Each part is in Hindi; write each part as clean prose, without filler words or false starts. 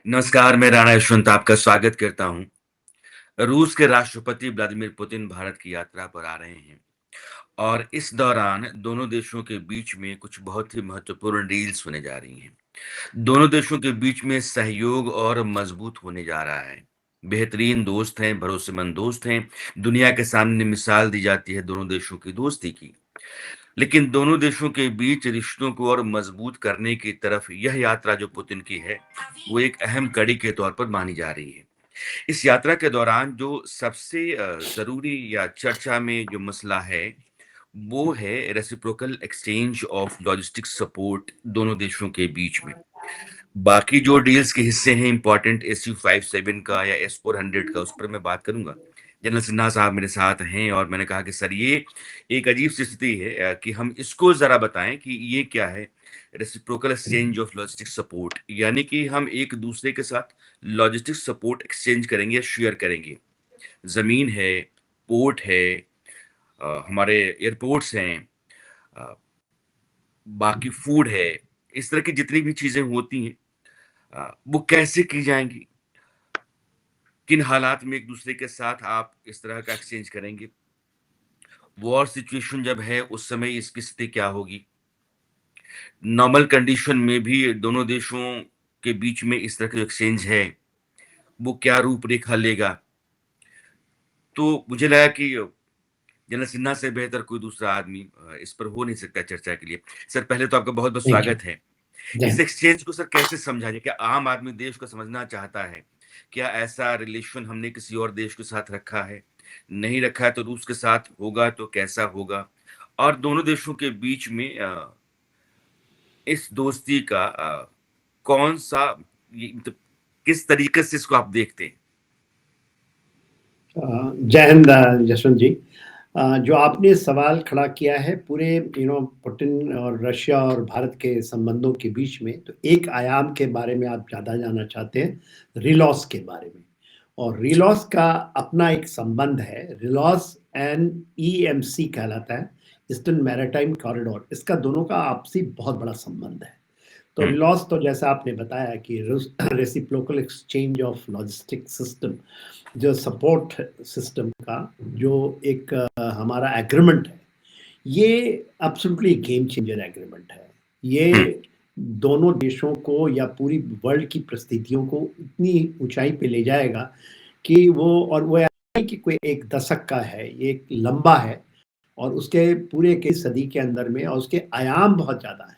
नमस्कार, मैं राणा यशवंत आपका स्वागत करता हूँ। रूस के राष्ट्रपति व्लादिमीर पुतिन भारत की यात्रा पर आ रहे हैं और इस दौरान दोनों देशों के बीच में कुछ बहुत ही महत्वपूर्ण डील्स होने जा रही हैं। दोनों देशों के बीच में सहयोग और मजबूत होने जा रहा है। बेहतरीन दोस्त हैं, भरोसेमंद दोस्त हैं। दुनिया के सामने मिसाल दी जाती है दोनों देशों की दोस्ती की। लेकिन दोनों देशों के बीच रिश्तों को और मजबूत करने की तरफ यह यात्रा जो पुतिन की है, वो एक अहम कड़ी के तौर पर मानी जा रही है। इस यात्रा के दौरान जो सबसे ज़रूरी या चर्चा में जो मसला है, वो है reciprocal exchange of logistic support दोनों देशों के बीच में। बाकी जो डील्स के हिस्से हैं इम्पोर्टेंट SU-57 का या S-400 का, उस पर मैं बात करूँगा। जनरल सिन्हा साहब मेरे साथ हैं और मैंने कहा कि सर ये एक अजीब-सी स्थिति है कि हम इसको ज़रा बताएँ कि ये क्या है? Reciprocal exchange of logistic support यानी कि हम एक-दूसरे के साथ लॉजिस्टिक सपोर्ट एक्सचेंज करेंगे या शेयर करेंगे। ज़मीन है, पोर्ट है, हमारे एयरपोर्ट्स हैं, अ, बाकी फूड है, इस तरह की जितनी भी चीज़ें होती हैं वो कैसे की जाएँगी? किन हालात में एक-दूसरे के साथ आप इस तरह का एक्सचेंज करेंगे? वॉर सिचुएशन जब है, उस समय इसकी स्थिति क्या होगी? नॉर्मल कंडीशन में भी दोनों देशों के बीच में इस तरह का जो एक्सचेंज है, वो क्या रूपरेखा लेगा? तो मुझे लगा कि जनरल सिन्हा से बेहतर कोई दूसरा आदमी इस पर हो नहीं सकता चर्चा के लिए। सर पहले तो आपका बहुत-बहुत थैंक यू। स्वागत है। जय इस हिंद। एक्सचेंज को सर कैसे समझा जाए? क्या आम आदमी देश को समझना चाहता है? क्या ऐसा रिलेशन हमने किसी और देश के साथ रखा है? नहीं रखा है तो रूस के साथ होगा तो कैसा होगा? और दोनों देशों के बीच में इस दोस्ती का कौन-सा ये मतलब किस तरीके से इसको आप देखते हैं? जय हिंद जसवंत जी। जो आपने सवाल खड़ा किया है पूरे पुतिन और रशिया और भारत के संबंधों के बीच में, तो एक आयाम के बारे में आप ज़्यादा जानना चाहते हैं, रिलॉस के बारे में। और रिलॉस का अपना एक संबंध है, रिलॉस एंड EMC कहलाता है, ईस्टर्न मैरीटाइम कॉरिडोर। इसका दोनों का आपसी बहुत बड़ा संबंध है। तो हुँ, रिलॉस तो जैसा आपने बताया कि reciprocal exchange of logistic system, जो सपोर्ट सिस्टम का जो एक हमारा एग्रीमेंट है, ये एब्सोल्युटली गेम चेंजर एग्रीमेंट है। हुँ, ये दोनों देशों को या पूरी वर्ल्ड की परिस्थितियों को इतनी ऊंचाई पे ले जाएगा कि वो ऐसा नहीं कि कोई एक दशक का है, ये एक लंबा है और उसके पूरे के सदी के अंदर में और उसके आयाम बहुत ज़्यादा है।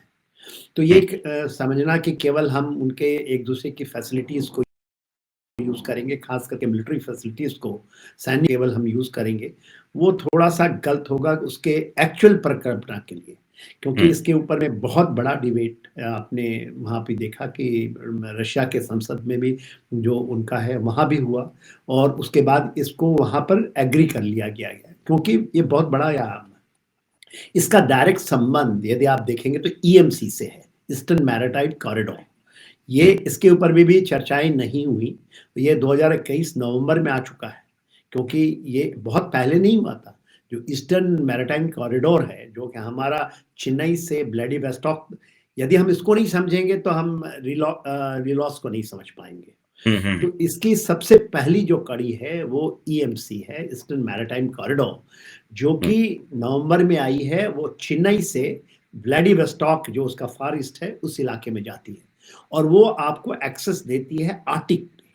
तो ये हुँ, एक समझना कि केवल हम उनके एक दूसरे की फैसिलिटीज़ को यूज़ करेंगे, खास करके मिलिट्री फैसिलिटीज़ को, सैन्य केवल हम यूज़ करेंगे, वो थोड़ा-सा गलत होगा उसके एक्चुअल परिकल्पना के लिए। क्योंकि हुँ, इसके ऊपर में बहुत बड़ा डिबेट आपने वहाँ पे देखा कि रशिया के संसद में भी जो उनका है वहाँ भी हुआ और उसके बाद इसको वहाँ पर एग्री कर लिया गया है, क्योंकि ये बहुत बड़ा या इसका डायरेक्ट संबंध यदि आप देखेंगे तो EMC से है, ईस्टर्न मैरीटाइम कॉरिडोर। ये हुँ, इसके ऊपर भी चर्चाएँ नहीं हुई। ये 2021 नवंबर में आ चुका है, क्योंकि ये बहुत पहले नहीं हुआ था। जो ईस्टर्न मैरीटाइम कॉरिडोर है, जो कि हमारा चेन्नई से व्लादिवोस्टॉक, यदि हम इसको नहीं समझेंगे तो हम रिलॉस को नहीं समझ पाएँगे। हुँ, हुँ, तो इसकी सबसे पहली जो कड़ी है वो EMC है, ईस्टर्न मैरीटाइम कॉरिडोर, जो हुँ, कि नवंबर में आई है। वो चेन्नई से व्लादिवोस्टॉक जो उसका फार ईस्ट है उस इलाके में जाती है और वो आपको एक्सेस देती है आर्टिक पे।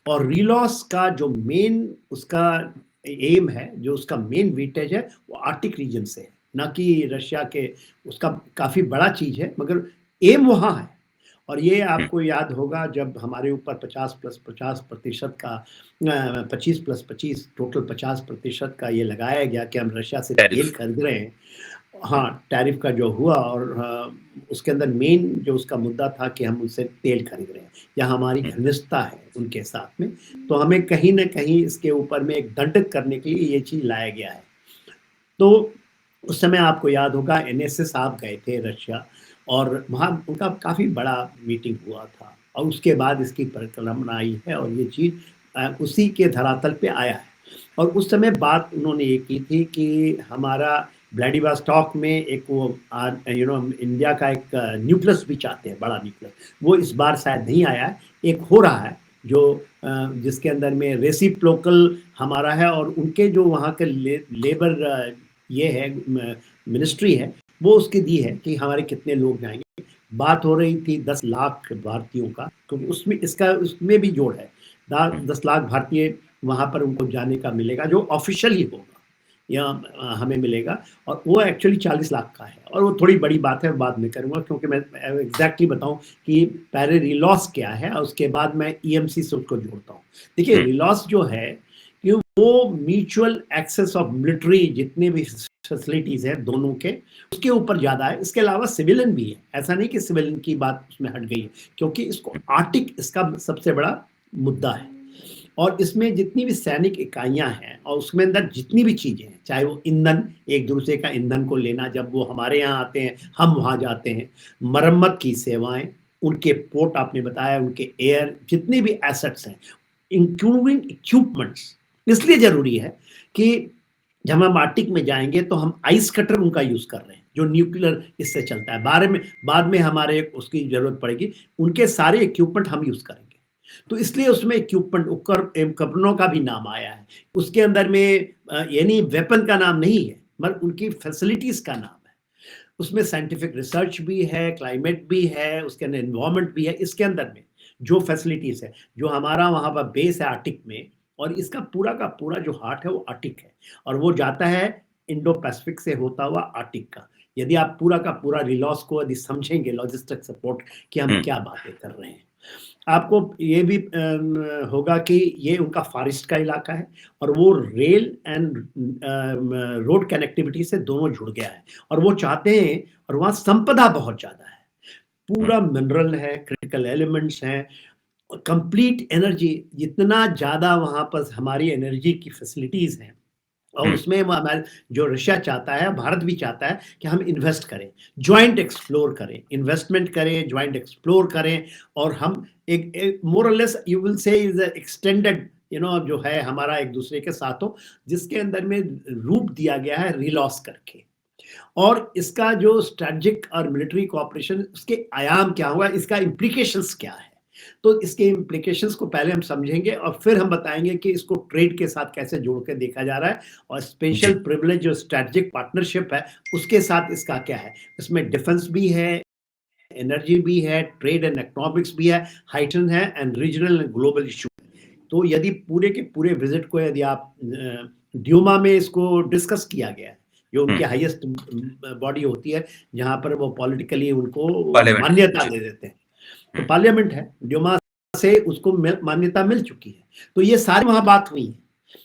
और रिलॉस का जो मेन उसका एम है, जो उसका मेन वेटेज है, वो आर्टिक रीजन से है, ना कि रशिया के। उसका काफ़ी बड़ा चीज़ है मगर एम वहाँ है। और ये हुँ, आपको याद होगा जब हमारे ऊपर 50+50% का 25+25 टोटल 50% का ये लगाया गया कि हम रशिया से तेल टैरिफ। खरीद रहे हैं। हाँ, टैरिफ का जो हुआ और उसके अंदर मेन जो उसका मुद्दा था कि हम उनसे तेल खरीद रहे हैं या हमारी हुँ, घनिष्ठता है उनके साथ में। तो हमें कहीं न कहीं इसके ऊपर में एक दंडित करने के लिए ये चीज़ लाया गया है। तो उस समय आपको याद होगा NSS साहब गए थे रशिया और वहाँ उनका काफ़ी बड़ा मीटिंग हुआ था और उसके बाद इसकी परिकल्पना आई है और ये चीज़ उसी के धरातल पे आया है। और उस समय बात उन्होंने ये की थी कि हमारा व्लादिवोस्टॉक में एक वो इंडिया का एक न्यूक्लियस भी चाहते हैं, बड़ा न्यूक्लियस, वो इस बार शायद नहीं आया है, एक हो रहा है जो जिसके अंदर में रेसिप्रोकल हमारा है, और उनके जो वहाँ के लेबर ये है मिनिस्ट्री है, वो उसकी दी है कि हमारे कितने लोग जाएंगे। बात हो रही थी 10 लाख भारतीयों का, क्योंकि उसमें इसका उसमें भी जोड़ है, 10 लाख भारतीय वहाँ पर उनको जाने का मिलेगा, जो ऑफिशियली होगा या हमें मिलेगा, और वो एक्चुअली 40 लाख का है, और वो थोड़ी बड़ी बात है, बाद में करूँगा, क्योंकि मैं एग्जैक्टली बताऊं कि पहले रिलॉस क्या है और उसके बाद मैं ईएमसी से उसको जोड़ता हूँ। देखिए रिलॉस जो है कि वो म्यूचुअल एक्सेस ऑफ मिलिट्री जितने भी फैसिलिटीज है दोनों के, उसके ऊपर ज्यादा है। इसके अलावा सिविलियन भी है, ऐसा नहीं कि सिविलियन की बात उसमें हट गई है, क्योंकि इसको आर्टिक इसका सबसे बड़ा मुद्दा है, और इसमें जितनी भी सैनिक इकाइयां हैं और उसमें अंदर जितनी भी चीजें हैं, चाहे वो ईंधन, एक दूसरे का ईंधन को लेना, जब वो हमारे यहाँ आते हैं हम वहां जाते हैं, मरम्मत की सेवाएं, उनके पोर्ट आपने बताया, उनके एयर, जितने भी एसेट्स हैं इंक्लूडिंग इक्विपमेंट्स, इसलिए जरूरी है कि जब हम आर्टिक में जाएंगे तो हम आइस कटर उनका यूज कर रहे हैं, जो न्यूक्लियर इससे चलता है, बाद में हमारे उसकी जरूरत पड़ेगी, उनके सारे इक्विपमेंट हम यूज करेंगे। तो इसलिए उसमें इक्विपमेंट उपकरणों का भी नाम आया है, उसके अंदर में यानी वेपन का नाम नहीं है, मगर उनकी फैसिलिटीज का नाम है। उसमें साइंटिफिक रिसर्च भी है, क्लाइमेट भी है, उसके अंदर एनवायरमेंट भी है, इसके अंदर में जो फैसिलिटीज है, जो हमारा वहां पर बेस है आर्टिक में, और इसका पूरा का पूरा जो हार्ट है वो आर्टिक है, और वो जाता है इंडो पैसिफिक से होता हुआ आर्टिक का। यदि आप पूरा का पूरा रिलॉस को यदि समझेंगे, लॉजिस्टिक सपोर्ट कि हम क्या बातें कर रहे हैं, आपको ये भी होगा कि ये उनका फॉरेस्ट का इलाका है, और वो रेल एंड रोड कनेक्टिविटी से दोनों जुड़ गया है, और वो चाहते हैं, और वहाँ संपदा बहुत ज्यादा है, पूरा मिनरल है, क्रिटिकल एलिमेंट्स हैं, कंप्लीट एनर्जी, जितना ज्यादा वहां पर हमारी एनर्जी की फैसिलिटीज हैं, और उसमें हमारे जो रशिया चाहता है, भारत भी चाहता है कि हम इन्वेस्ट करें, ज्वाइंट एक्सप्लोर करें, इन्वेस्टमेंट करें, ज्वाइंट एक्सप्लोर करें, और हम एक मोर और less you will say is extended जो है हमारा एक दूसरे के साथ हो, जिसके अंदर में रूप दिया गया है रिलॉस करके। और इसका जो स्ट्रेटेजिक और मिलिट्री कोऑपरेशन, उसके आयाम क्या होगा, इसका इम्प्लीकेशंस क्या है, तो इसके इम्प्लीकेशंस को पहले हम समझेंगे, और फिर हम बताएंगे कि इसको ट्रेड के साथ कैसे जोड़ के देखा जा रहा है, और स्पेशल प्रिविलेज जो स्ट्रेटेजिक पार्टनरशिप है उसके साथ इसका क्या है। इसमें डिफेंस भी है, एनर्जी भी है, ट्रेड एंड इकोनॉमिक्स भी है, हाइटन है, and regional and global issue. तो यदि पूरे के पूरे विजिट को यदि आप ड्यूमा में इसको डिस्कस किया गया है, जो उनकी हाईएस्ट बॉडी होती है, जहां पर वो पॉलिटिकली उनको मान्यता दे देते हैं, तो पार्लियामेंट है, ड्यूमा से उसको मान्यता मिल चुकी है। तो ये सारी वहां बात हुई है,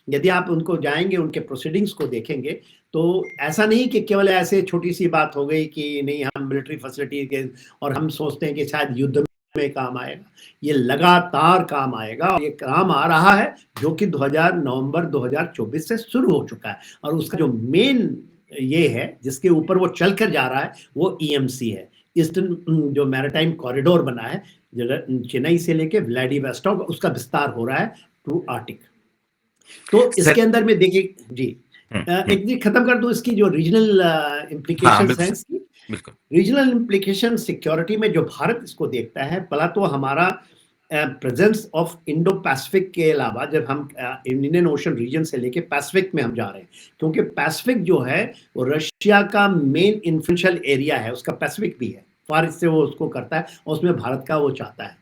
यदि आप उनको जाएंगे, उनके प्रोसीडिंग्स को देखेंगे, तो ऐसा नहीं कि केवल ऐसे छोटी सी बात हो गई कि नहीं हम मिलिट्री फैसिलिटी के, और हम सोचते हैं कि शायद युद्ध में काम आएगा, ये लगातार काम आएगा, और ये काम आ रहा है, जो कि नवंबर 2024 से शुरू हो चुका है, और उसका जो मेन ये है जिसके ऊपर वो चल कर जा रहा है, वो ईएमसी है, ईस्टर्न जो मैरिटाइम कॉरिडोर बना है, चेन्नई से लेके व्लादिवोस्टॉक, उसका विस्तार हो रहा है टू आर्टिक। तो इसके अंदर में देखिए जी, एक चीज खत्म कर दूं, इसकी जो रीजनल इम्प्लीकेशंस हैं, इसकी रीजनल इम्प्लीकेशन सिक्योरिटी में जो भारत इसको देखता है, पहला तो हमारा प्रेजेंस ऑफ इंडो पैसिफिक के अलावा, जब हम इंडियन ओशन रीजन से लेके पैसिफिक में हम जा रहे हैं, क्योंकि पैसिफिक जो है वो रशिया का मेन इन्फ्लुएंशियल एरिया है, उसका पैसिफिक भी है, फार से वो उसको करता है, और उसमें भारत का वो चाहता है,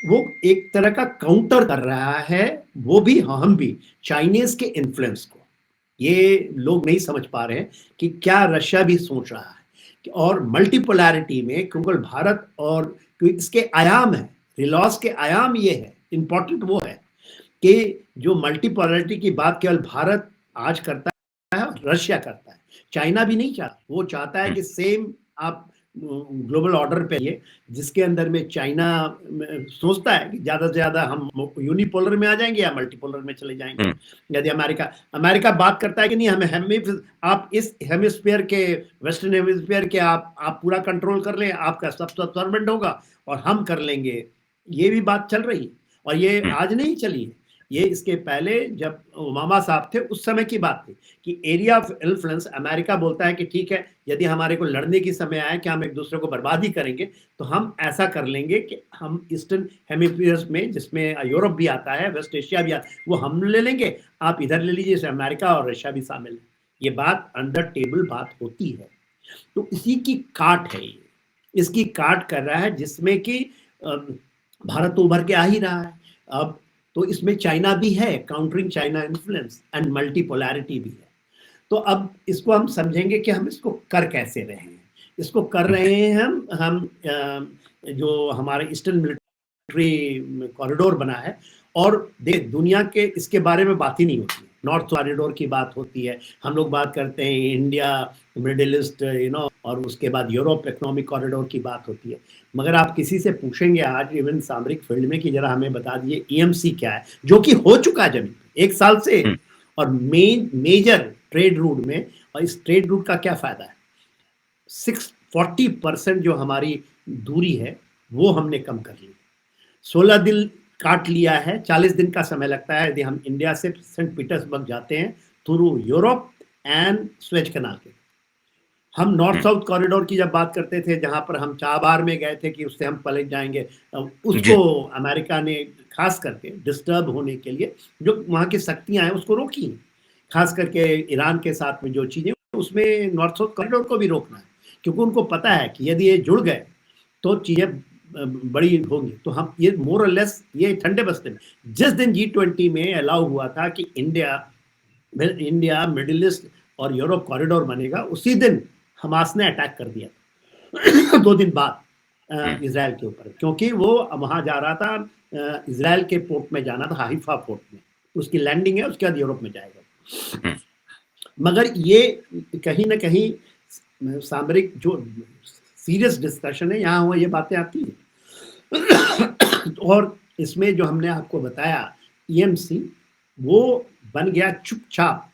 वो एक तरह का काउंटर कर रहा है, वो भी हम भी चाइनीज के इन्फ्लुएंस को। ये लोग नहीं समझ पा रहे हैं कि क्या रशिया भी सोच रहा है, और मल्टीपोलैरिटी में केवल भारत, और इसके आयाम है, रिलॉस के आयाम ये है, इंपॉर्टेंट वो है कि जो मल्टीपोलैरिटी की बात केवल भारत आज करता है, रशिया करता है, चाइना भी नहीं चाहता, वो चाहता है कि सेम आप ग्लोबल ऑर्डर पे ये, जिसके अंदर में चाइना सोचता है कि ज्यादा से ज्यादा हम यूनिपोलर में आ जाएंगे या मल्टीपोलर में चले जाएंगे। यदि अमेरिका बात करता है कि नहीं, हमें आप इस हेमिस्फीयर के, वेस्टर्न हेमिस्फीयर के आप पूरा कंट्रोल कर लें, आपका सब सर्वेंट होगा और हम कर लेंगे, ये भी बात चल रही है, और ये आज नहीं चली है, ये इसके पहले जब ओबामा साहब थे उस समय की बात थी कि एरिया ऑफ इन्फ्लुएंस अमेरिका बोलता है कि ठीक है, यदि हमारे को लड़ने की समय आए कि हम एक दूसरे को बर्बाद ही करेंगे, तो हम ऐसा कर लेंगे कि हम ईस्टर्न हेमिस्फीयर में, जिसमें यूरोप भी आता है, वेस्ट एशिया भी आता है, वो हम ले लेंगे, आप इधर ले लीजिए, जैसे अमेरिका और रशिया भी शामिल है। ये बात अंडर टेबल बात होती है। तो इसी की काट है ये, इसकी काट कर रहा है, जिसमें कि भारत तो उभर के आ ही रहा है अब। तो इसमें चाइना भी है, countering China influence and multipolarity भी है। तो अब इसको हम समझेंगे कि हम इसको कर कैसे रहे हैं। इसको कर रहे हैं हम जो हमारे ईस्टर्न मिलिट्री कॉरिडोर बना है, और देख दुनिया के इसके बारे में बात ही नहीं होती है। नॉर्थ कॉरिडोर की बात होती है, हम लोग बात करते हैं इंडिया मिडिल ईस्ट और उसके बाद यूरोप इकोनॉमिक कॉरिडोर की बात होती है। मगर आप किसी से पूछेंगे आज इवन सामरिक फील्ड में कि जरा हमें बता दिए ईएमसी क्या है, जो कि हो चुका है जमीन पे 1 साल से, और मेजर ट्रेड रूट में। और इस ट्रेड रूट का क्या फायदा है? 640% जो हमारी दूरी है वो हमने कम कर ली। 16 दिन काट लिया है, 40 दिन का समय लगता है यदि हम इंडिया से सेंट पीटर्सबर्ग जाते हैं थ्रू यूरोप एंड स्वेज कनाल के। हम नॉर्थ साउथ कॉरिडोर की जब बात करते थे, जहां पर हम चाबार में गए थे कि उससे हम पलट जाएंगे, उसको अमेरिका ने खास करके डिस्टर्ब होने के लिए जो वहां की शक्तियां हैं उसको रोकी, खास करके ईरान के साथ में जो चीजें, उसमें नॉर्थ साउथ कॉरिडोर को भी रोकना है, क्योंकि उनको पता है कि यदि ये जुड़ गए तो चीजें बड़ी होंगी। तो हम ये मोर और लेस ये ठंडे बस्ते में जिस दिन G20 में अलाउ हुआ था कि इंडिया मिडिल ईस्ट और यूरोप कॉरिडोर बनेगा, उसी दिन हमास ने अटैक कर दिया 2 दिन बाद इसराइल के ऊपर, क्योंकि वो वहां जा रहा था, इसराइल के पोर्ट में जाना था, हाइफा पोर्ट में उसकी लैंडिंग है, उसके बाद यूरोप में जाएगा। मगर ये कहीं ना कहीं सामरिक जो सीरियस डिस्कशन है यहाँ हुआ, ये बातें आती है और इसमें जो हमने आपको बताया ईएमसी, वो बन गया चुपचाप,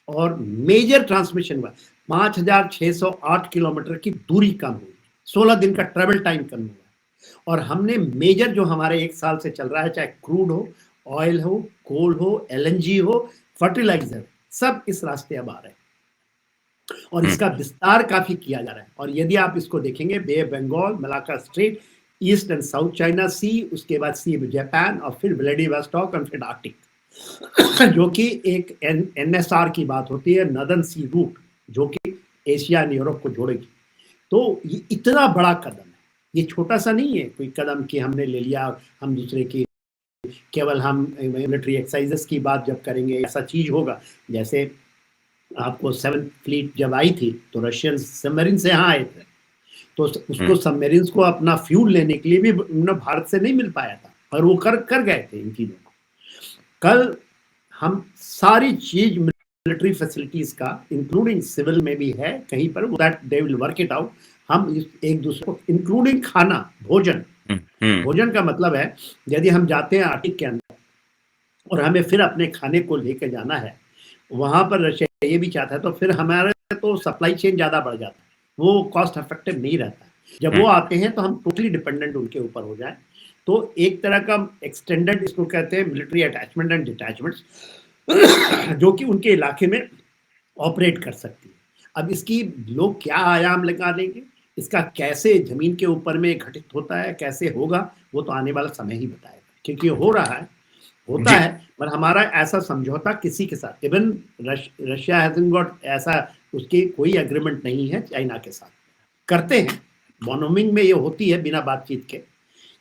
और मेजर ट्रांसमिशन हुआ, 5,608 किलोमीटर की दूरी कम हुई, 16 दिन का ट्रेवल टाइम कम हुआ। और हमने मेजर जो हमारे 1 साल से चल रहा है, चाहे क्रूड हो, ऑयल हो, कोल हो, एलएनजी हो, फर्टिलाइजर, सब इस रास्ते अब आ रहे हैं और इसका विस्तार काफी किया जा रहा है। और यदि आप इसको देखेंगे, bay of Bengal, Malacca strait, east and south China sea, उसके बाद सी जापान, और फिर व्लादिवोस्टॉक और फिर आर्कटिक जो कि एक एनएसआर की बात होती है, नदन सी रूट, जो कि एशिया एंड यूरोप को जोड़ेगी। तो ये इतना बड़ा कदम है, ये छोटा सा नहीं है कोई कदम कि हमने ले लिया और हम दूसरे की केवल हम मिलिट्री एक्सरसाइजेस की बात जब करेंगे ऐसा चीज होगा। जैसे आपको 7th फ्लीट जब आई थी तो रशियन सबमरीन से यहाँ आए थे, तो उसको सबमरीन्स को अपना फ्यूल लेने के लिए भी भारत से नहीं मिल पाया था, और वो कर गए थे इन चीजों को। कल हम सारी चीज मिलिट्री फैसिलिटीज का, इंक्लूडिंग सिविल में भी है कहीं पर, that they will work it out. हम एक दूसरे को, इंक्लूडिंग खाना, भोजन का मतलब है यदि हम जाते हैं आर्टिक के अंदर और हमें फिर अपने खाने को लेकर जाना है, वहां पर रशिया ये भी चाहता है, तो फिर हमारे तो सप्लाई चेन ज्यादा बढ़ जाता है, वो कॉस्ट इफेक्टिव नहीं रहता। जब वो आते हैं तो हम टोटली डिपेंडेंट उनके ऊपर हो जाए। तो एक तरह का एक्सटेंडेड, इसको कहते हैं मिलिट्री अटैचमेंट एंड डिटैचमेंट्स, जो कि उनके इलाके में ऑपरेट कर सकती है। अब इसकी लोग क्या आयाम लगा लेंगे, इसका कैसे जमीन के ऊपर में घटित होता है, कैसे होगा, वो तो आने वाला समय ही बताएगा, क्योंकि हो रहा है, होता है। पर हमारा ऐसा समझौता किसी के साथ, इवन रशिया हैजंट गॉट ऐसा, उसकी कोई एग्रीमेंट नहीं है चाइना के साथ। करते हैं बॉनोमिंग में, ये होती है बिना बातचीत के।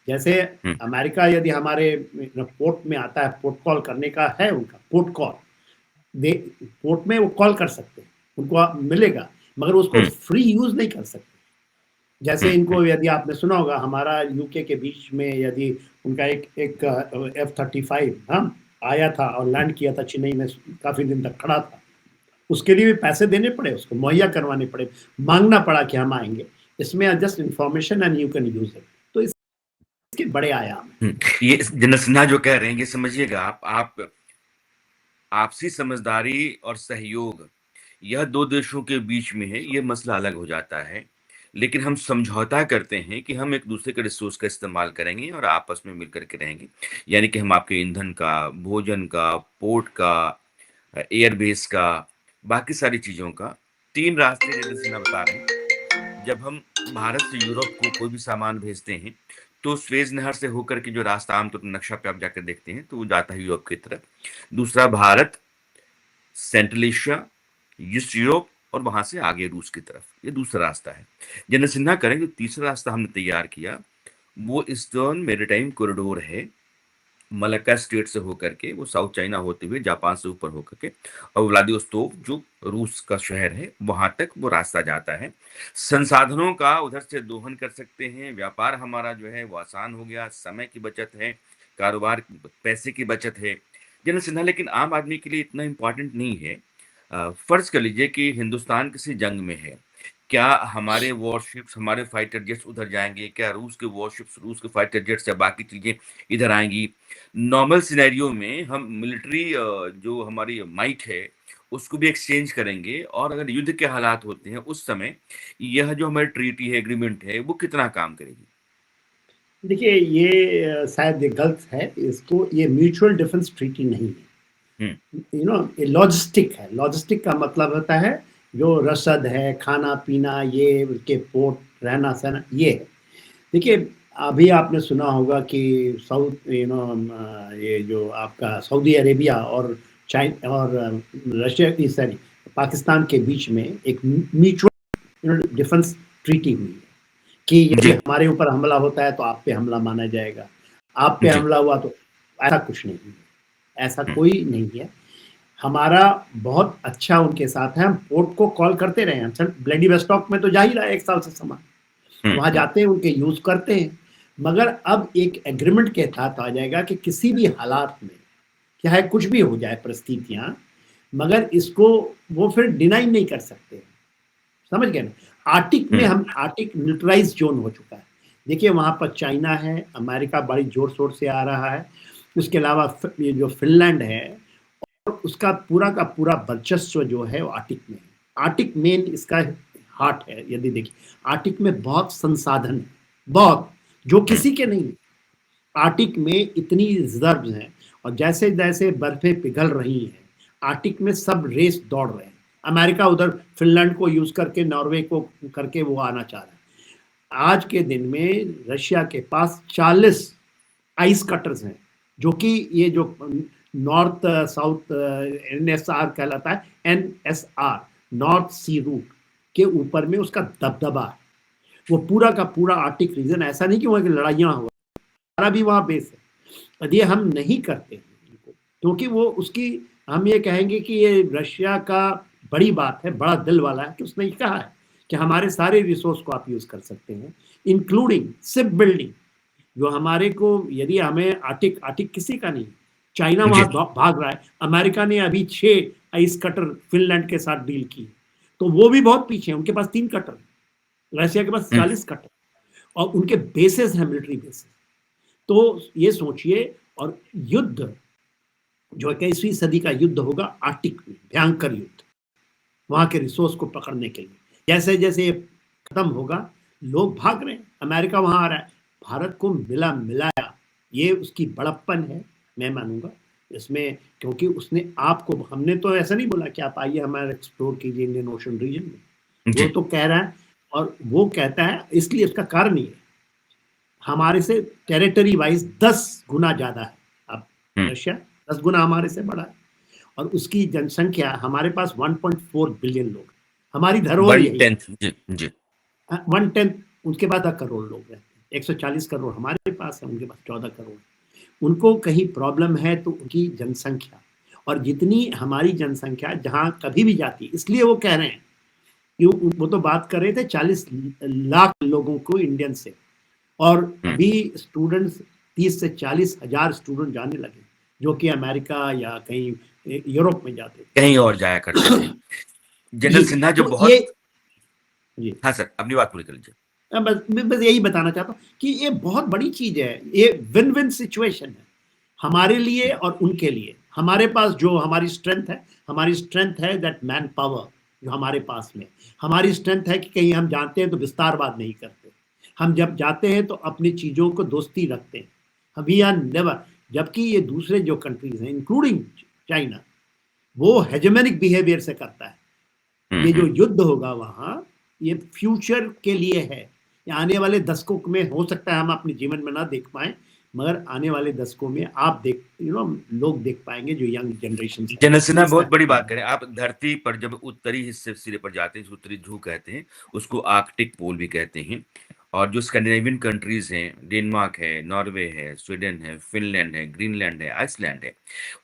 जैसे अमेरिका यदि हमारे पोर्ट में आता है, पोर्ट कॉल करने का है उनका, पोर्ट कॉल, पोर्ट में वो कॉल कर सकते हैं, उनको मिलेगा, मगर उसको फ्री यूज नहीं कर सकते। जैसे इनको, यदि आपने सुना होगा, हमारा यूके के बीच में यदि उनका एक F-35 आया था और लैंड किया था चेन्नई में, काफी दिन तक खड़ा था, उसके लिए भी पैसे देने पड़े, उसको मुहैया करवाने पड़े, मांगना पड़ा कि हम आएंगे। इसमें just information and you can use it. तो इसके बड़े आयाम हैं। ये जनरल सिन्हा जो कह रहे हैं, ये समझिएगा आप आपसी समझदारी और सहयोग, यह 2 देशों के बीच में है, ये मसला अलग हो जाता है। लेकिन हम समझौता करते हैं कि हम एक दूसरे के रिसोर्स का इस्तेमाल करेंगे और आपस में मिलकर के रहेंगे। यानी कि हम आपके ईंधन का, भोजन का, पोर्ट का, एयरबेस का, बाकी सारी चीज़ों का 3 रास्ते जैसे सिन्हा बता रहे हैं। जब हम भारत से यूरोप को कोई भी सामान भेजते हैं, तो स्वेज़ नहर से होकर के जो रास्ता आम तौर पर नक्शा पे आप जाकर देखते हैं, तो वो जाता है यूरोप की तरफ। दूसरा Bharat, central Asia, east Europe और वहाँ से आगे रूस की तरफ, ये दूसरा रास्ता है। जनरल सिन्हा कह रहे हैं जो तीसरा रास्ता हमने तैयार किया, वो ईस्टर्न मैरीटाइम कॉरिडोर है। मलक्का स्टेट से होकर के वो साउथ चाइना होते हुए जापान से ऊपर होकर के और व्लादिवोस्तोक जो रूस का शहर है वहां तक वो रास्ता जाता है। संसाधनों का उधर से दोहन कर सकते हैं, व्यापार हमारा जो है वो आसान हो गया, समय की बचत है, कारोबार पैसे की बचत है। जनरल सिन्हा लेकिन आम आदमी के लिए इतना इम्पोर्टेंट नहीं है। फर्ज कर लीजिए कि हिंदुस्तान किसी जंग में है, क्या हमारे वॉरशिप्स, हमारे फाइटर जेट्स उधर जाएंगे? क्या रूस के वॉरशिप्स, रूस के फाइटर जेट्स या बाकी चीजें इधर आएंगी? नॉर्मल सिनेरियो में हम मिलिट्री जो हमारी माइट है, उसको भी एक्सचेंज करेंगे और अगर युद्ध के हालात होते हैं, उस समय यह जो हमारी ट्रीटी है, एग्रीमेंट है, वो कितना काम करेगी? देखिए ये शायद ये गलत है, इसको ये म्यूचुअल डिफेंस ट्रीटी नहीं है, हुँ, ये लॉजिस्टिक है। लॉजिस्टिक का मतलब होता है जो रसद है, खाना पीना, ये उसके पोर्ट, रहना सहना, ये है। देखिए अभी आपने सुना होगा कि साउथ ये जो आपका सऊदी अरेबिया और चाइना और रशिया की, सॉरी, पाकिस्तान के बीच में एक म्यूचुअल डिफेंस ट्रीटी हुई है कि यदि जी, हमारे ऊपर हमला होता है तो आप पे हमला माना जाएगा, आप पे जी, हमला हुआ तो, ऐसा कुछ नहीं है, ऐसा हुँ, कोई नहीं है। हमारा बहुत अच्छा उनके साथ है, हम पोर्ट को कॉल करते रहे हैं। सर व्लादिवोस्तोक में तो जा ही रहा है 1 साल से सामान, हुँ, वहाँ हुँ, जाते हैं, उनके यूज़ करते हैं। मगर अब एक एग्रीमेंट के तहत आ जाएगा कि किसी भी हालात में, चाहे कुछ भी हो जाए परिस्थितियाँ, मगर इसको वो फिर डिनाई नहीं कर सकते। समझ गए ना? आर्टिक में हुँ, हम, आर्टिक मिलिटराइज़्ड ज़ोन हो चुका है। देखिए वहाँ पर चाइना है, अमेरिका बड़ी ज़ोर-शोर से आ रहा है। उसके अलावा ये जो फ़िनलैंड है, उसका पूरा का पूरा वर्चस्व जो है वो आर्टिक में है। आर्टिक मेन इसका हार्ट है। यदि देखिए आर्टिक में बहुत संसाधन है, बहुत, जो हुँ, किसी के नहीं है। आर्टिक में इतनी रिजर्व हैं, और जैसे जैसे बर्फें पिघल रही हैं, आर्टिक में सब रेस दौड़ रहे हैं। अमेरिका उधर फिनलैंड को यूज करके, नॉर्वे को करके वो आना चाह रहा है। आज के दिन में रशिया के पास 40 आइस कटर्स हैं, जो कि ये जो नॉर्थ साउथ एनएसआर कहलाता है, एनएसआर, नॉर्थ सी रूट के ऊपर में उसका दबदबा है। वो पूरा का पूरा आर्टिक रीजन, ऐसा नहीं कि वहाँ की लड़ाइयाँ हो, हमारा भी वहाँ बेस है। और ये हम नहीं करते हैं इनको, क्योंकि वो उसकी, हम ये कहेंगे कि ये रशिया का बड़ी बात है, बड़ा दिल वाला है कि उसने ये कहा है कि हमारे सारे रिसोर्स को आप यूज कर सकते हैं, इंक्लूडिंग शिप बिल्डिंग, जो हमारे को, यदि हमें आर्टिक, आर्टिक किसी का नहीं, चाइना जी, वहां भाग रहा है, अमेरिका ने अभी 6 आइस कटर फिनलैंड के साथ डील की, तो वो भी बहुत पीछे है, उनके पास 3 कटर, रशिया के पास हुँ, 40 कटर, और उनके बेसिस हैं, मिलिट्री बेसिस। तो ये सोचिए, और युद्ध जो 21वीं सदी का युद्ध होगा आर्टिक में, भयंकर युद्ध, वहां के रिसोर्स को पकड़ने के लिए। जैसे जैसे ये खत्म होगा, लोग भाग रहे हैं, अमेरिका वहां आ रहा है, भारत को मिला मिलाया, ये उसकी बड़प्पन है, मैं मानूंगा इसमें। क्योंकि उसने आपको, हमने तो ऐसा नहीं बोला कि आप आइए हमारा एक्सप्लोर कीजिए इंडियन ओशन रीजन में, वो जी, तो कह रहा है, और वो कहता है, इसलिए उसका कारण ये है, हमारे से टेरिटरी वाइज 10 गुना ज्यादा है अब, हुँ, रशिया 10 गुना हमारे से बड़ा है, और उसकी जनसंख्या, हमारे पास 1.4 बिलियन लोग, हमारी धरोहर यही 1/10 जी, जी, है। 1/10, उसके बाद 10 करोड़ लोग रहते हैं, 140 करोड़ हमारे पास है, उनके पास 14 करोड़। उनको कहीं प्रॉब्लम है तो उनकी जनसंख्या, और जितनी हमारी जनसंख्या जहां कभी भी जाती है, इसलिए वो कह रहे हैं कि वो तो बात कर रहे थे 40 लाख लोगों को इंडियन से, और हुँ, अभी स्टूडेंट्स 30 से 40 हजार स्टूडेंट जाने लगे, जो कि अमेरिका या कहीं यूरोप में जाते कहीं और जाया करते थे। थे। जनरल जी, सिन्हा जो तो ये, बहुत जी, हाँ सर, अपनी बात पूरी कर लीजिए। बस यही बताना चाहता हूँ कि ये बहुत बड़ी चीज है, ये विन विन सिचुएशन है हमारे लिए हुँ, और उनके लिए। हमारे पास जो हमारी स्ट्रेंथ है, हमारी स्ट्रेंथ है दैट मैन पावर, जो हमारे पास में। हमारी स्ट्रेंथ है कि कहीं हम जाते हैं तो विस्तारवाद नहीं करते, हम जब जाते हैं तो अपनी चीज़ों को दोस्ती रखते हैं, हम वी आर नेवर। जबकि ये दूसरे जो कंट्रीज हैं इंक्लूडिंग चाइना, वो हेजेमनिक बिहेवियर से करता है। ये जो युद्ध होगा वहाँ, ये फ्यूचर के लिए है, ये आने वाले दशकों में हो सकता है हम अपने जीवन में ना देख पाए, मगर आने वाले दशकों में आप देख लोग देख पाएंगे, जो यंग जनरेशन है जनसेना इस बहुत बड़ी तरह। बात करें। आप धरती पर जब उत्तरी हिस्से सिरे पर जाते हैं, उत्तरी ध्रुव कहते हैं, उसको आर्कटिक पोल भी कहते हैं। और जो स्कैंडिनेवियन कंट्रीज हैं, डेनमार्क है, नॉर्वे है, स्वीडन है, फिनलैंड है, ग्रीनलैंड है, आइसलैंड है,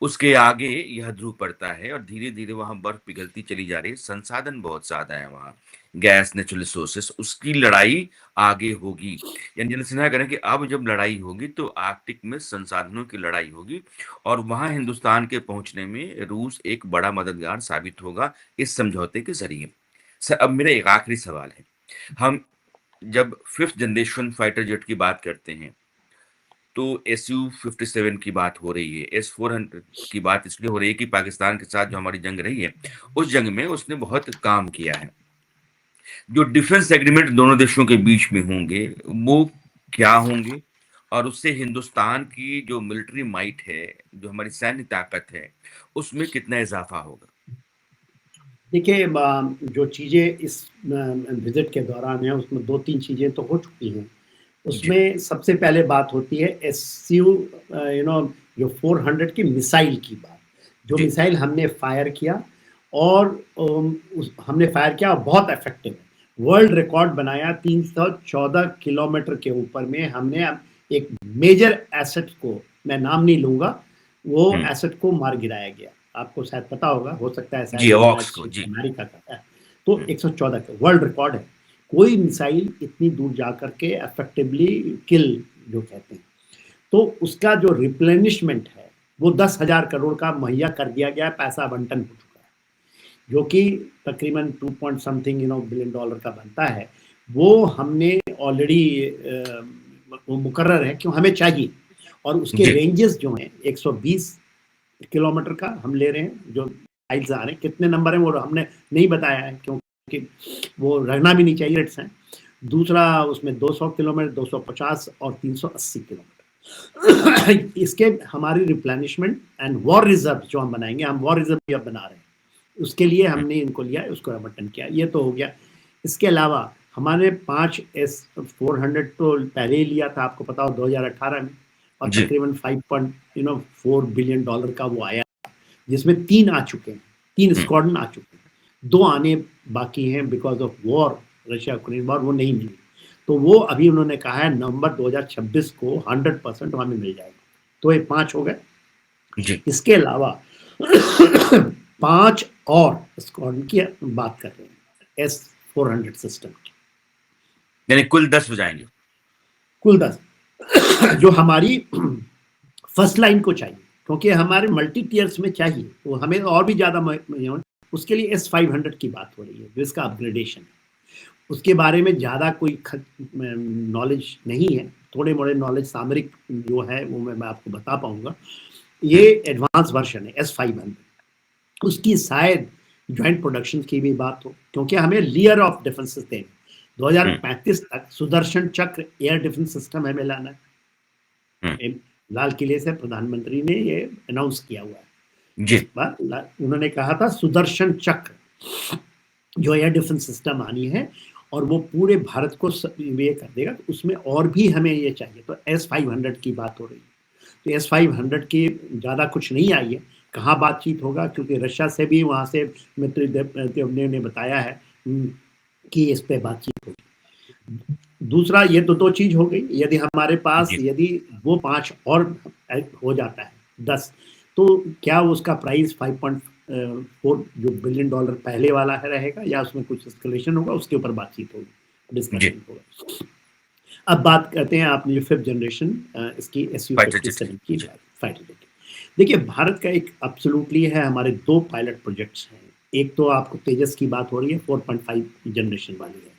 उसके आगे यह ध्रुव पड़ता है और धीरे धीरे वहां बर्फ पिघलती चली जा रही है। संसाधन बहुत ज्यादा है वहां, गैस, नेचुरल रिसोर्सेस, उसकी लड़ाई आगे होगी। यानी जनसेना करें कि अब जब लड़ाई होगी तो आर्कटिक में संसाधनों की लड़ाई होगी, और वहां हिंदुस्तान के पहुंचने में रूस एक बड़ा मददगार साबित होगा इस समझौते के जरिए। सर, अब मेरा एक आखिरी सवाल है। हम जब फिफ्थ जनरेशन फाइटर जेट की बात करते हैं तो SU-57 की बात हो रही है, S-400 की बात इसलिए हो रही है कि पाकिस्तान के साथ जो हमारी जंग रही है, उस जंग में उसने बहुत काम किया है। जो डिफेंस एग्रीमेंट दोनों देशों के बीच में होंगे, वो क्या होंगे, और उससे हिंदुस्तान की जो मिलिट्री माइट है, जो हमारी सैन्य ताकत है, उसमें कितना इजाफा होगा? देखिए, जो चीज़ें इस विजिट के दौरान है उसमें 2-3 चीज़ें तो हो चुकी हैं। जी। उसमें सबसे पहले बात होती है एसयू जो 400 की मिसाइल की बात। जो जी। मिसाइल हमने फायर किया, और हमने फायर किया और बहुत इफेक्टिव है। वर्ल्ड रिकॉर्ड बनाया, 314 किलोमीटर के ऊपर में हमने एक मेजर एसेट को, मैं नाम नहीं लूंगा, वो हम्म। एसेट को मार गिराया गया। आपको शायद पता होगा, हो सकता है जी, शायद ये यूनाइटेड अवॉक्स को स्टेट्स जी। अमेरिका का है। तो हम्म। 114 का वर्ल्ड रिकॉर्ड है। कोई मिसाइल इतनी दूर जा करके इफेक्टिवली किल जो कहते हैं, तो उसका जो रिप्लेनिशमेंट है वो 10,000 करोड़ का मुहैया कर दिया गया है, पैसा आवंटन हो चुका है, जो कि तकरीबन 2 पॉइंट समथिंग बिलियन डॉलर का बनता है। वो हमने ऑलरेडी वो मुकर्रर है क्यों हमें चाहिए। और उसके जी। रेंजेस जो हैं 120 किलोमीटर का हम ले रहे हैं, जो माइल्स आ रहे हैं, कितने नंबर हैं वो हमने नहीं बताया है, क्योंकि वो रहना भी नहीं चाहिए रेट्स हैं। दूसरा उसमें 200 किलोमीटर, 250 और 380 किलोमीटर इसके हमारी रिप्लेनिशमेंट एंड वॉर रिजर्व जो हम बनाएंगे, हम वॉर रिजर्व भी अब बना रहे हैं, उसके लिए हम्म। हमने इनको लिया, उसको आवंटन किया, ये तो हो गया। इसके अलावा हमारे 5S-400 तो पहले ही लिया था, आपको पता हो 2018 में, और जी। तकरीबन 5.4 बिलियन डॉलर का वो आया, जिसमें 3 आ चुके हैं, 3 हम्म। स्क्वाड्रन आ चुके हैं, 2 आने बाकी हैं because of war, Russia Ukraine war, वो नहीं मिली। तो वो अभी उन्होंने कहा है नवंबर 2026 को 100% हमें मिल जाएगा। तो ये 5 हो गए। जी। इसके अलावा 5 और स्क्वाड्रन की बात कर रहे हैं S-400 सिस्टम की, यानी कुल 10 हो जाएंगे। कुल 10 जो हमारी फर्स्ट लाइन को चाहिए, क्योंकि हमारे मल्टी टीयर्स में चाहिए, तो हमें और भी ज्यादा उसके लिए S-500 की बात हो रही है, जिसका अपग्रेडेशन है। उसके बारे में ज़्यादा कोई नॉलेज नहीं है, थोड़े मोड़े नॉलेज सामरिक जो है वो मैं आपको बता पाऊंगा। ये हम्म। एडवांस वर्जन है S-500, उसकी शायद ज्वाइंट प्रोडक्शन की भी बात हो, क्योंकि हमें लेयर ऑफ डिफेंसेस देंगे। हम्म। 2035 तक सुदर्शन चक्र एयर डिफेंस सिस्टम हमें लाना हम्म। है। लाल किले से प्रधानमंत्री ने ये अनाउंस किया हुआ है। जी। इस बार उन्होंने कहा था सुदर्शन चक्र जो एयर डिफेंस सिस्टम आनी है, और वो पूरे भारत को ये कर देगा। तो उसमें और भी हमें ये चाहिए, तो S-500 की बात हो रही है। तो S-500 की ज़्यादा कुछ नहीं आई है, कहाँ बातचीत होगा, क्योंकि रशिया से भी वहाँ से मित्र देवदेव ने बताया है कि इस पे बातचीत होगी। दूसरा, ये तो 2 चीज हो गई। यदि हमारे पास, जी। यदि वो 5 और हो जाता है 10, तो क्या उसका प्राइस 5.4 जो बिलियन डॉलर पहले वाला है रहेगा, या उसमें कुछ एस्केलेशन होगा, उसके ऊपर बातचीत होगी, जी। डिस्कशन होगा। अब बात करते हैं, आपने जो 5th जनरेशन इसकी फाइटर जेट SU-57 की जी। Fighter jet. देखिए, भारत का एक एब्सोल्युटली है, हमारे 2 पायलट प्रोजेक्ट्स हैं। एक तो आपको तेजस की बात हो रही है, 4.5 जनरेशन वाली है। एम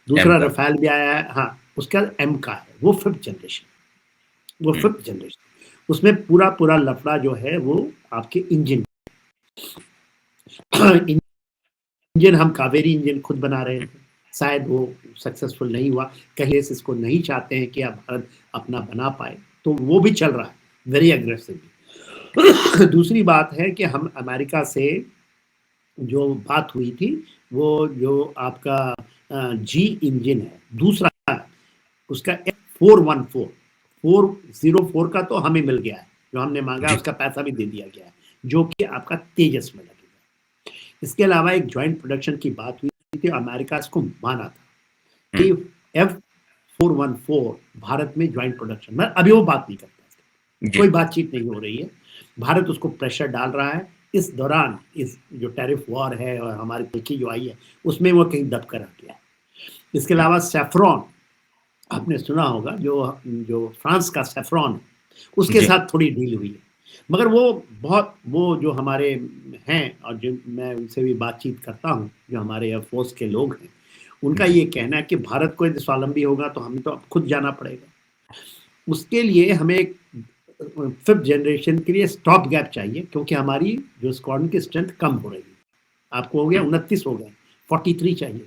दूसरा का। रफाल भी आया है, हाँ, उसका एम का है, वो 5th जनरेशन, वो हम्म। 5th generation. उसमें पूरा पूरा लफड़ा जो है वो आपके इंजन इंजन हम कावेरी इंजन खुद बना रहे थे, शायद वो सक्सेसफुल नहीं हुआ, कहीं इसको नहीं चाहते हैं कि अब भारत अपना बना पाए, तो वो भी चल रहा है वेरी एग्रेसिवली। दूसरी बात है कि हम अमेरिका से जो बात हुई थी, वो जो आपका जी इंजन है, दूसरा उसका F414 404 का तो हमें मिल गया है, जो हमने मांगा उसका पैसा भी दे दिया गया है, जो कि आपका तेजस में लगेगा। इसके अलावा एक ज्वाइंट प्रोडक्शन की बात हुई थी, अमेरिका इसको माना था कि F414 भारत में ज्वाइंट प्रोडक्शन में, अभी वो बात नहीं करता, कोई बातचीत नहीं हो रही है, भारत उसको प्रेशर डाल रहा है। इस दौरान इस जो टैरिफ वॉर है और हमारी तिल्की जो आई है, उसमें वो कहीं दब कर रह गया है। इसके अलावा सेफ्रॉन आपने सुना होगा, जो फ्रांस का सेफ्रॉन है, उसके साथ थोड़ी डील हुई है, मगर वो जो हमारे हैं और जो मैं उनसे भी बातचीत करता हूँ, जो हमारे एयरफोर्स के लोग हैं, उनका ये कहना है कि भारत को यदि स्वावलंबी होगा तो हमें तो अब खुद जाना पड़ेगा। उसके लिए हमें एक 5th जनरेशन के लिए स्टॉप गैप चाहिए, क्योंकि हमारी जो स्क्वाड्रन की स्ट्रेंथ कम हो रही है। आपको हो गया 29 हो गए, 43 चाहिए।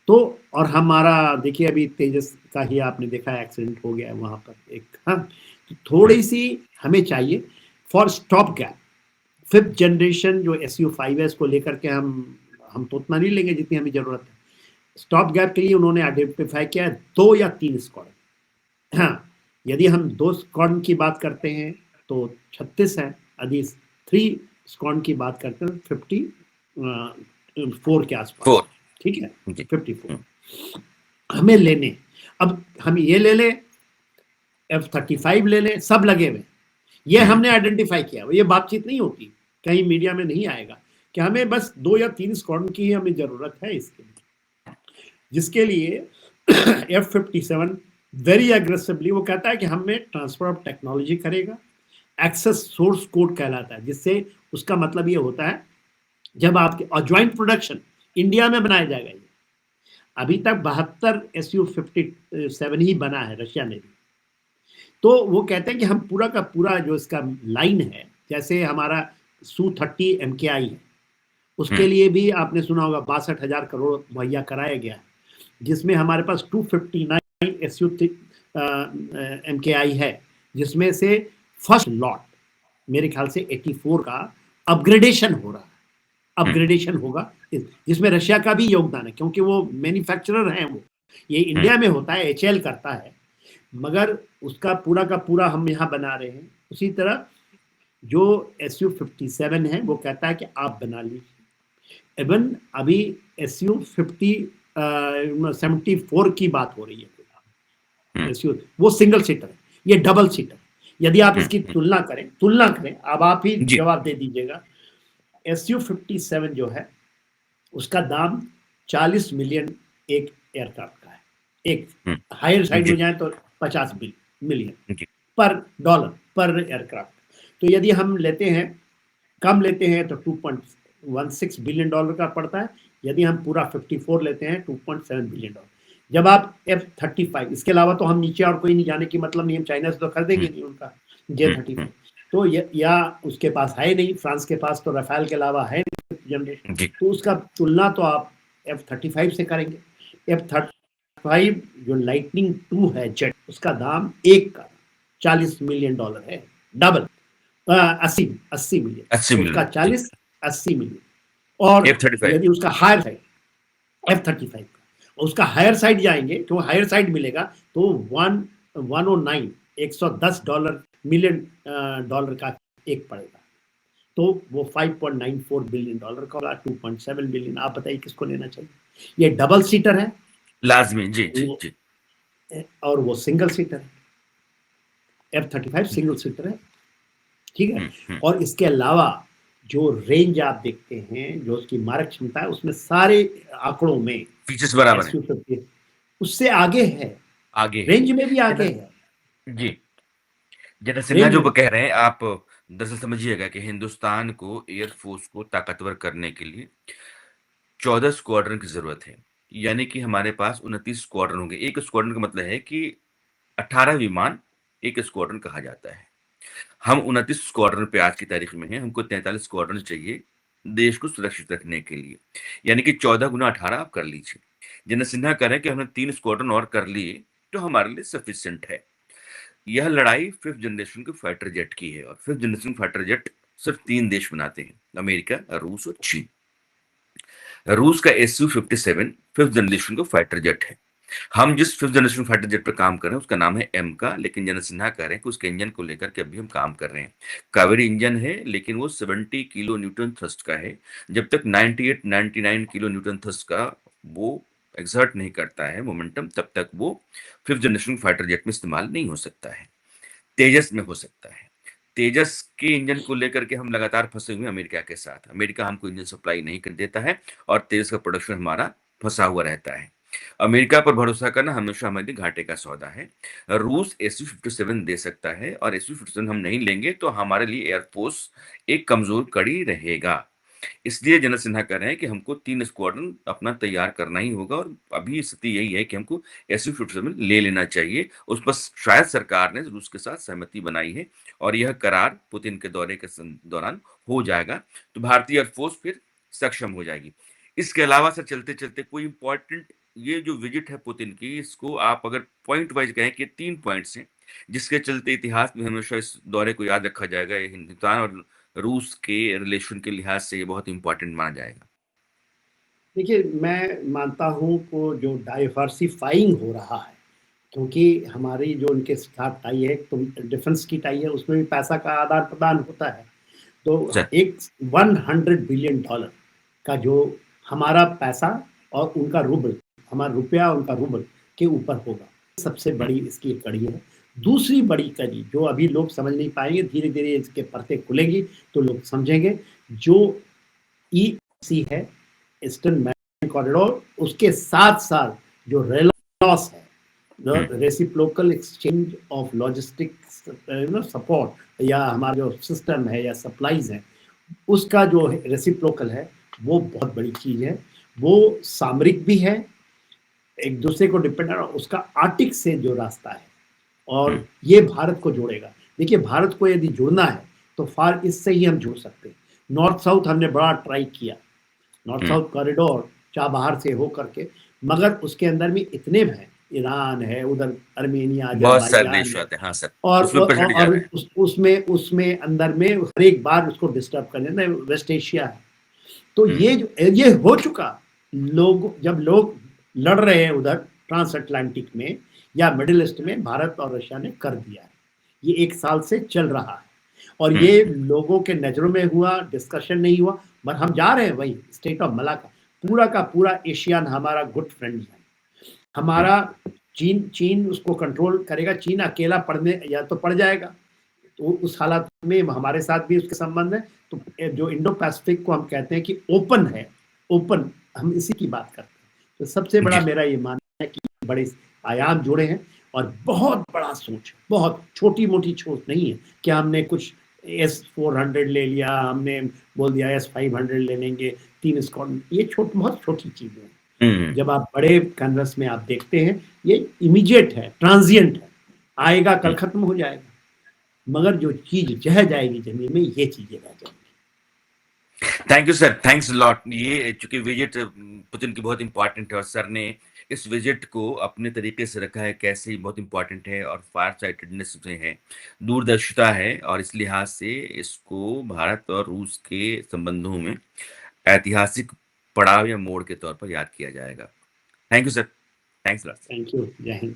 तो और हमारा देखिए अभी तेजस का ही आपने देखा एक्सीडेंट हो गया वहां पर एक, हाँ, तो थोड़ी सी हमें चाहिए for stop gap. 5th generation जो SU-5 है, इसको लेकर के हम तो उतना नहीं लेंगे जितनी हमें जरूरत है। स्टॉप गैप के लिए उन्होंने आइडेंटिफाई किया है 2 या 3 स्क्वाड्रन। हाँ, यदि हम 2 स्क्वाड्रन की बात करते हैं तो 36 है, यदि 3 स्क्वाड्रन की बात करते हैं 54 के आसपास, ठीक है, 54 हमें लेने। अब हम ये ले लें, F-35 ले लें, सब लगे हुए, ये हमने आइडेंटिफाई किया, ये बातचीत नहीं होती, कहीं मीडिया में नहीं आएगा कि हमें बस 2 या 3 स्क्वाड्रन की ही हमें जरूरत है इसके लिए, जिसके लिए F-57 वेरी एग्रेसिवली वो कहता है कि हमें ट्रांसफर ऑफ टेक्नोलॉजी करेगा, एक्सेस सोर्स कोड कहलाता है, जिससे उसका मतलब ये होता है जब आपके और ज्वाइंट प्रोडक्शन इंडिया में बनाया जाएगा। ये अभी तक 72 SU-57 ही बना है रशिया में भी। तो वो कहते हैं कि हम पूरा का पूरा जो इसका लाइन है, जैसे हमारा Su-30 MKI है, उसके लिए भी आपने सुना होगा 62,000 करोड़ मुहैया कराया गया है, जिसमें हमारे पास 259 MKI है, जिसमें से फर्स्ट लॉट मेरे ख्याल से 84 का अपग्रेडेशन हो रहा है, अपग्रेडेशन होगा, जिसमें रशिया का भी योगदान है, क्योंकि वो मैन्युफैक्चरर हैं, वो ये इंडिया में होता है, HAL करता है, मगर उसका पूरा का पूरा हम यहाँ बना रहे हैं। उसी तरह जो SU-57 है वो कहता है कि आप बना लीजिए। इवन अभी SU-74 की बात हो रही है, वो सिंगल सीटर है, ये डबल सीटर। यदि आप इसकी तुलना करें, अब आप ही जवाब दे दीजिएगा। SU-57 जो है उसका दाम 40 मिलियन एक एयरक्राफ्ट का है, एक हायर साइड में जाए तो 50 मिलियन पर डॉलर पर एयरक्राफ्ट। तो यदि हम लेते हैं, कम लेते हैं तो 2.16 बिलियन डॉलर का पड़ता है, यदि हम पूरा 54 लेते हैं 2.7 बिलियन डॉलर। जब आप F-35, इसके अलावा तो हम नीचे और कोई नहीं जाने की मतलब नहीं, हम चाइना से तो खरीदेंगे नहीं उनका J-35, तो या उसके पास है नहीं, फ्रांस के पास तो रफाल के अलावा है जनरेशन, तो उसका तुलना तो आप F-35 से करेंगे। F-35 जो लाइटनिंग 2 है जेट, उसका दाम एक का 40 मिलियन डॉलर है, डबल 80 मिलियन, उसका 40-80 मिलियन। और यदि उसका हायर साइड F-35 का, उसका हायर साइड जाएंगे तो हायर साइड मिलेगा तो 109 $110 मिलियन डॉलर का एक पड़ेगा, तो वो 5.94 बिलियन डॉलर का, 2.7 बिलियन। आप बताइए किसको लेना चाहिए? ये डबल सीटर है लाजमी, जी। और वो सिंगल सीटर है, F-35 सिंगल सीटर है, ठीक है। और इसके अलावा जो रेंज आप देखते हैं, जो उसकी मारक क्षमता है, उसमें सारे आंकड़ों में फीचर्स बराबर है, उससे आगे है, रेंज में भी आगे है जी। जनरल सिन्हा जो कह रहे हैं, आप दरअसल समझिएगा कि हिंदुस्तान को एयरफोर्स को ताकतवर करने के लिए 14 स्क्वाड्रन की जरूरत है, यानी कि हमारे पास 29 स्क्वाड्रन होंगे। एक स्क्वाड्रन का मतलब है कि 18 विमान एक स्क्वाड्रन कहा जाता है। हम 29 स्क्वाड्रन पे आज की तारीख में हैं, हमको 43 स्क्वाड्रन चाहिए देश को सुरक्षित रखने के लिए। यानी कि 14 गुना 18 आप कर लीजिए। जनरल सिन्हा कह रहे हैं कि हमने 3 स्क्वाड्रन और कर लिए, तो हमारे लिए सफिशिएंट है। यह लड़ाई 5th जनरेशन के फाइटर जेट की है और 5th जनरेशन फाइटर जेट सिर्फ 3 देश बनाते हैं, अमेरिका, रूस और चीन। रूस का Su-57 5th जनरेशन का फाइटर जेट है। हम जिस 5th जनरेशन फाइटर जेट पर काम कर रहे हैं उसका नाम है एमका, लेकिन जनरल सिन्हा कह रहे हैं कि उसके इंजन को लेकर के अभी हम काम कर रहे हैं। कावेरी इंजन है, लेकिन वो 70 किलो न्यूटन थ्रस्ट का है। जब तक 98-99 किलो न्यूटन थ्रस्ट का वो एक्सर्ट नहीं करता है मोमेंटम, तब तक वो 5th जनरेशन फाइटर जेट में इस्तेमाल नहीं हो सकता है। तेजस में हो सकता है। तेजस के इंजन को लेकर के हम लगातार फंसे हुए हैं अमेरिका के साथ। अमेरिका हमको इंजन सप्लाई नहीं कर देता है और तेजस का प्रोडक्शन हमारा फंसा हुआ रहता है। अमेरिका पर भरोसा करना हमेशा हमारे लिए घाटे का सौदा है। रूस Su-57 दे सकता है और Su-57 हम नहीं लेंगे तो हमारे लिए एयरफोर्स एक कमजोर कड़ी रहेगा। इसलिए जनरल सिन्हा कह रहे हैं कि हमको 3 स्क्वाड्रन अपना तैयार करना ही होगा और अभी स्थिति यही है कि हमको Su-57 ले लेना चाहिए। उस पर शायद सरकार ने रूस के साथ सहमति बनाई है और यह करार पुतिन के दौरे के दौरान हो जाएगा, तो भारतीय एयरफोर्स फिर सक्षम हो जाएगी। इसके अलावा सर चलते-चलते कोई इम्पोर्टेंट ये जो विजिट है पुतिन की, इसको आप अगर पॉइंट वाइज़ कहें कि 3 पॉइंट्स हैं, जिसके चलते इतिहास में हमेशा इस दौरे को याद रखा जाएगा। ये हिंदुस्तान और रूस के रिलेशन के लिहाज से ये बहुत इम्पोर्टेंट माना जाएगा। देखिए, मैं मानता हूँ वो जो डाइवर्सिफ़ाइंग हो रहा है, क्योंकि हमारी जो उनके साथ टाई है, तो डिफेंस की टाई है, उसमें भी पैसा का आदान-प्रदान होता है। तो सर एक $100 बिलियन का जो हमारा पैसा और उनका रूबल, हमारा रुपया, उनका रूबल के ऊपर होगा। सबसे हुँ, बड़ी इसकी एक कड़ी है। दूसरी बड़ी कड़ी जो अभी लोग समझ नहीं पाएँगे, धीरे-धीरे इसके परतें खुलेंगी, तो लोग समझेंगे। जो ईसी है, ईस्टर्न मैरीटाइम कॉरिडोर, उसके साथ-साथ जो रेलॉस है, हुँ, the reciprocal exchange of logistics support, या हमारा जो सिस्टम है या सप्लाईज़ हैं, उसका जो रेसिप्रोकल है, वो बहुत बड़ी चीज़ है। वो सामरिक भी है, एक दूसरे को डिपेंड है, उसका आर्टिक से जो रास्ता है हुँ, और ये भारत को जोड़ेगा। देखिए, भारत को यदि जुड़ना है तो फार ईस्ट से ही हम जुड़ सकते हैं। नॉर्थ साउथ हमने बड़ा ट्राई किया, नॉर्थ हुँ। साउथ कॉरिडोर बाहर से हो करके, मगर उसके अंदर भी इतने हैं, ईरान है, उधर अर्मेनिया, बहुत सारे अज़रबैजान देश है, आते हैं, हाँ सर, और उसमें प्रेशर ज़्यादा है। उसमें उसमें अंदर में हर एक बार उसको डिस्टर्ब कर देना, वेस्ट एशिया है। तो हुँ, ये हो चुका। जब लोग लड़ रहे हैं उधर ट्रांस अटलांटिक में या मिडिल ईस्ट में, भारत और रशिया ने कर दिया है। ये 1 साल से चल रहा है और हुँ, ये लोगों के नज़रों में हुआ, डिस्कशन नहीं हुआ, बट हम जा रहे हैं वही स्टेट ऑफ मलाका। पूरा का पूरा एशियन हमारा गुड फ्रेंड है। हुँ, हमारा चीन चीन उसको कंट्रोल करेगा, चीन अकेला पड़ने या तो पड़ जाएगा। तो उस हालात में हमारे साथ भी उसके संबंध है। तो जो इंडो पैसिफिक को हम कहते हैं कि ओपन है, ओपन, हम इसी की बात करते हैं। तो सबसे बड़ा जी। मेरा ये मानना है कि बड़े आयाम जुड़े हैं और बहुत बड़ा सोच, बहुत छोटी-मोटी सोच नहीं है कि हमने कुछ S-400 ले लिया, हमने बोल दिया S-500 ले लेंगे, 3 स्क्वाड्रन, ये बहुत छोटी चीज़ें हैं। हुँ, हुँ, जब आप बड़े कैनवस में आप देखते हैं, ये इमीडिएट है, ट्रांजिएंट है, आएगा कल हुँ। खत्म हो जाएगा। मगर जो चीज़ ज़ह जाएगी ज़मीन में, ये चीज़ें रह जाएँगी। Thank you sir, thanks a lot. ये चूँकि विज़िट पुतिन की बहुत इम्पोर्टेंट है और सर ने इस विज़िट को अपने तरीके से रखा है, कैसे बहुत इम्पोर्टेंट है और फार साइटेडनेस से है, दूरदर्शिता है और इस लिहाज से इसको भारत और रूस के संबंधों में ऐतिहासिक पड़ाव या मोड़ के तौर पर याद किया जाएगा। Thank you sir, thanks a lot. Thank you. जय हिंद।